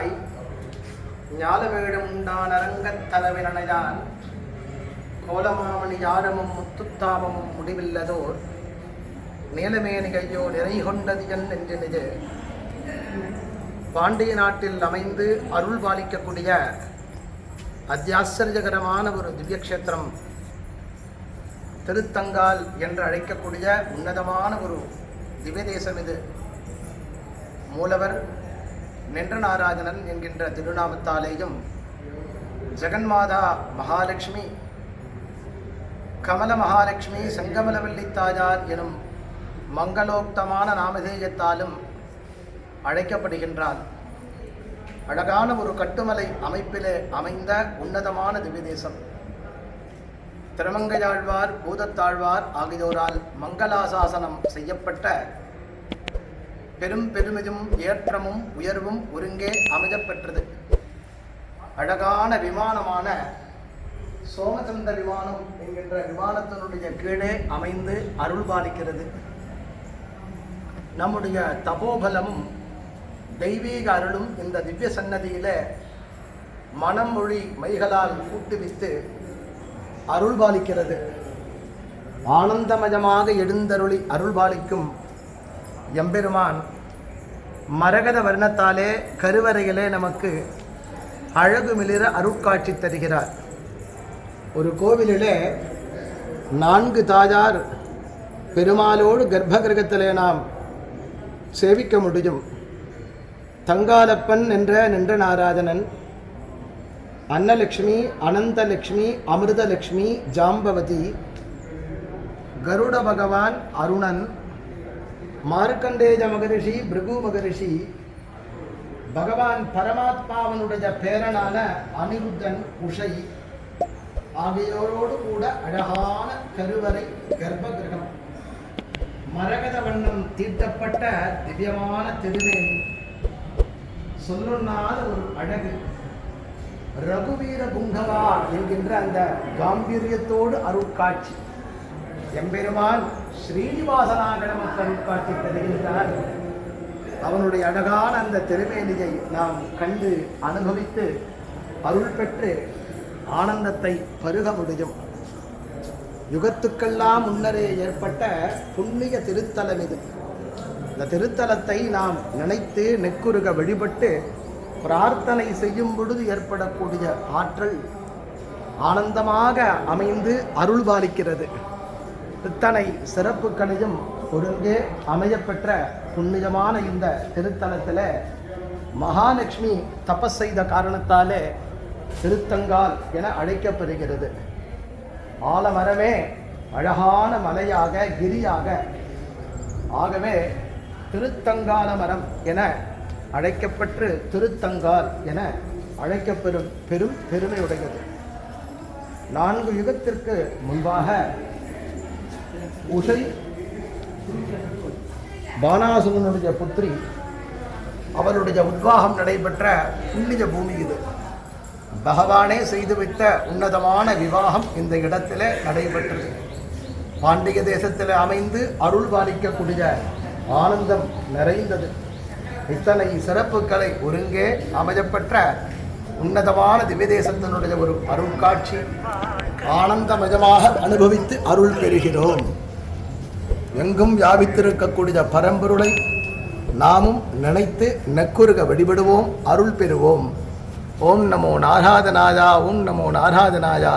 ஞாலமாய் ஞாலமேடும் உண்டான் அரங்கத் தரவினையான் கோலமாமணி யாரமும் முத்துத்தாமமும் முடிவில்லதோர் நீலமே நிகையோ நிறை கொண்டது என்று நிஜ பாண்டிய நாட்டில் அமைந்து அருள் பாலிக்கக்கூடிய அத்தியாச்சரியகரமான ஒரு திவ்யக்ஷேத்திரம் திருத்தங்கால் என்று அழைக்கக்கூடிய உன்னதமான ஒரு திவ்ய தேசம் இது. மூலவர் நின்ற நாராயணன் என்கின்ற திருநாமத்தாலேயும் ஜெகன்மாதா மகாலட்சுமி கமல மகாலட்சுமி சங்கமலவல்லி தாயார் எனும் மங்களோக்தமான நாமதேயத்தாலும் அழைக்கப்படுகின்றார். அழகான ஒரு கட்டுமலை அமைப்பிலே அமைந்த உன்னதமான திவ்ய தேசம். திருமங்கையாழ்வார் பூதத்தாழ்வார் ஆகியோரால் மங்களாசாசனம் செய்யப்பட்ட பெருமிதும் ஏற்றமும் உயர்வும் ஒருங்கே அமையப்பெற்றது. அழகான விமானமான சோமச்சந்த விமானம் என்கின்ற விமானத்தினுடைய கீழே அமைந்து அருள் பாலிக்கிறது. நம்முடைய தபோபலமும் தெய்வீக அருளும் இந்த திவ்ய சன்னதியில மனம் மொழி மைகளால் கூட்டுவித்து அருள் பாலிக்கிறது. ஆனந்தமயமாக எழுந்தருளி அருள் பாலிக்கும் எம்பெருமான் மரகத வர்ணத்தாலே கருவறையிலே நமக்கு அழகு மிளிர அருட்காட்சி தருகிறார். ஒரு கோவிலிலே 4 தாயார் பெருமாளோடு கர்ப்ப கிரகத்திலே நாம் சேவிக்க முடியும். தங்காலப்பன் என்ற நின்ற நாராயணன், அன்னலக்ஷ்மி, அனந்தலக்ஷ்மி, அமிர்தலக்ஷ்மி, ஜாம்பவதி, கருட பகவான் அருணன், மார்க்கண்டேய மகரிஷி, பிருகு மகரிஷி, பகவான் பரமாத்மாவனுடைய பேரனான அனிருத்தன், உஷை ஆகியோரோடு கூட அழகான கருவறை கர்ப்ப கிரகம், மரகத வண்ணம் தீட்டப்பட்ட திவ்யமான திருவேணி, சொல்லுண்ணாத ஒரு அழகு, ரகுவீர புங்கவா என்கின்ற அந்த காம்பீரியத்தோடு அருட்காட்சி. எம்பெருமான் ஸ்ரீனிவாசனாக நமக்கு அருட்காட்சி தருகின்றார். அவனுடைய அழகான அந்த திருமேனியை நாம் கண்டு அனுபவித்து அருள் பெற்று ஆனந்தத்தை பருக முடியும். யுகத்துக்கெல்லாம் முன்னரே ஏற்பட்ட புண்ணிய திருத்தலம் இது. இந்த திருத்தலத்தை நாம் நினைத்து நெக்குருக வழிபட்டு பிரார்த்தனை செய்யும் பொழுது ஏற்படக்கூடிய ஆற்றல் ஆனந்தமாக அமைந்து அருள் பாலிக்கிறது. இத்தனை சிறப்புகளையும் ஒருங்கே அமையப்பெற்ற புண்ணியமான இந்த திருத்தலத்தில் மகாலட்சுமி தபஸ் செய்த காரணத்தாலே திருத்தங்கால் என அழைக்கப்படுகிறது. ஆலமரமே அழகான மலையாக கிரியாக, ஆகவே திருத்தங்கால மரம் என அழைக்கப்பட்டு திருத்தங்கால் என அழைக்கப்பெறும் பெரும் பெருமையுடையது. 4 யுகத்திற்கு முன்பாக உஷை பானாசுரனுடைய புத்திரி, அவருடைய உத்வாகம் நடைபெற்ற புண்ணிய பூமி இது. பகவானே செய்து வைத்த உன்னதமான விவாகம் இந்த இடத்திலே நடைபெற்றது. பாண்டிய தேசத்தில் அமைந்து அருள் பாலிக்கக்கூடிய ஆனந்தம் நிறைந்தது. இத்தனை சிறப்புகளை ஒருங்கே அமையப்பெற்ற உன்னதமான திவ்ய தேசத்தினுடைய ஒரு அருட்காட்சி ஆனந்தமயமாக அனுபவித்து அருள் பெறுகிறோம். எங்கும் வியாபித்திருக்கக்கூடிய பரம்பொருளை நாமும் நினைத்து நெக்குருக வழிபடுவோம், அருள் பெறுவோம். ஓம் நமோ நாராயணாயா, ஓம் நமோ நாராயணாயா.